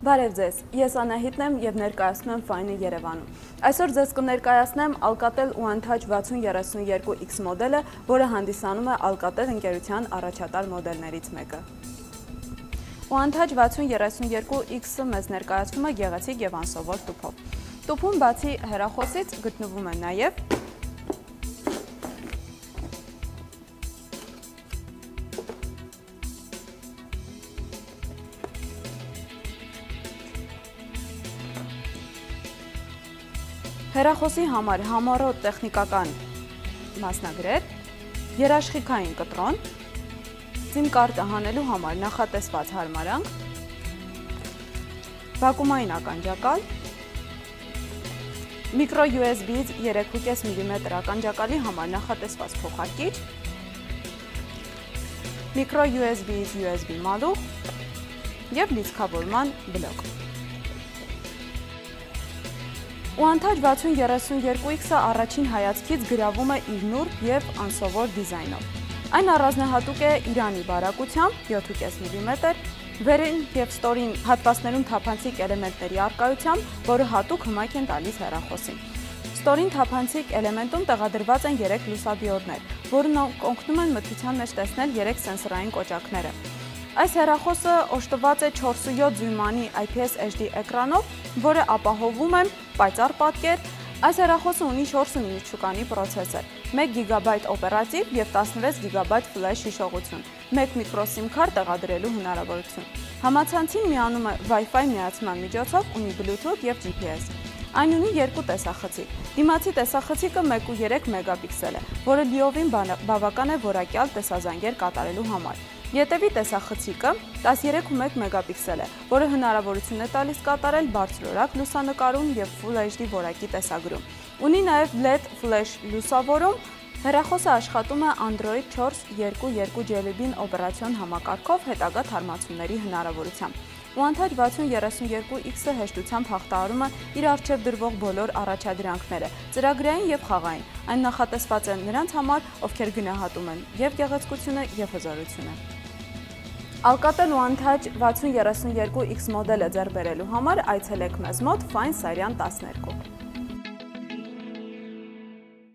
Բարև ձեզ, ես Անահիտն եմ և ներկայացնում եմ Fine-ը Երևանում։ Այսօր ձեզ կներկայացնեմ Alcatel One-Touch 6032X մոդելը, որը հանդիսանում է Alcatel ընկերության առաջատար մոդելներից մեկը։ One-Touch 6032X-ը մեզ ներկայացվում է գեղեցիկ և անսովոր տուփով։ Տուփում բացի հեռախոսից գտնվում է նաև հեռախոսի համար համառոտ տեխնիկական մասնագրեր, երաշխիքային կտրոն, SIM կարտը հանելու համար նախատեսված հարմարանք, վակուումային ականջակալ, միկրո USB-ից 3.5 մմ ականջակալի համար նախատեսված փոխարկիչ, միկրո USB-ից USB մալուխ և լիցքավորման բլոկ։ One-Touch 6032X-ը առաջին հայացքից գրավում է իր նուրբ և անսովոր դիզայնով։ Այն առանձնահատուկ է Իրանի բարակությամբ 7.5 մմ, վերին և ստորին հատվածներում թափանցիկ էլեմենտների առկայությամբ, որը հատուկ հմայք են տալիս հեռախոսին։ Ստորին թափանցիկ էլեմենտում տեղադրված են 3 լուսադիոդներ, որոնք օգնում են մթության մեջ տեսնել 3 սենսորային կոճակները։ Այս հեռախոսը օժտված է 4.7 դյույմանի IPS HD էկրանով, որը ապահովում է պայծառ պատկեր։ Այս հեռախոսը ունի 4 ինչուկանի պրոցեսոր, 1 GB օպերատիվ և 16 GB ֆլեշ հիշողություն, 1 միկրո SIM քարտ տեղադրելու հնարավորություն։ Համացանցին միանում է Wi-Fi միացման միջոցով, ունի Bluetooth և GPS։ Այն ունի 2 տեսախցիկ։ Դիմացի տեսախցիկը 1.3 մեգապիքսել է, որը լիովին բավական է որակյալ տեսազանգեր կատարելու համար։ Ետևի տեսախցիկը 13.1 մեգապիքսել է, որը հնարավորություն է տալիս կատարել բարձրորակ լուսանկարում և Full HD որակի տեսագրում։ Ունի նաև LED ֆլեշ լուսավորում։ Հեռախոսը աշխատում է Android 4.2.2 Jelly Bean օպերացիոն համակարգով հետագա թարմացումների հնարավորությամբ։ One-Touch 6032X-ը հեշտությամբ հաղթահարում է իր առջև դրվող բոլոր առաջադրանքները, ծրագրային և խաղային։ Այն նախատեսված է նրանց համար, ովքեր գնահատում են և գեղեցկությունը, և հզորությունը։ Alcatel One-Touch 6032X մոդելը ձեռք բերելու համար այցելեք մեզ մոտ Fine Սարյան 12։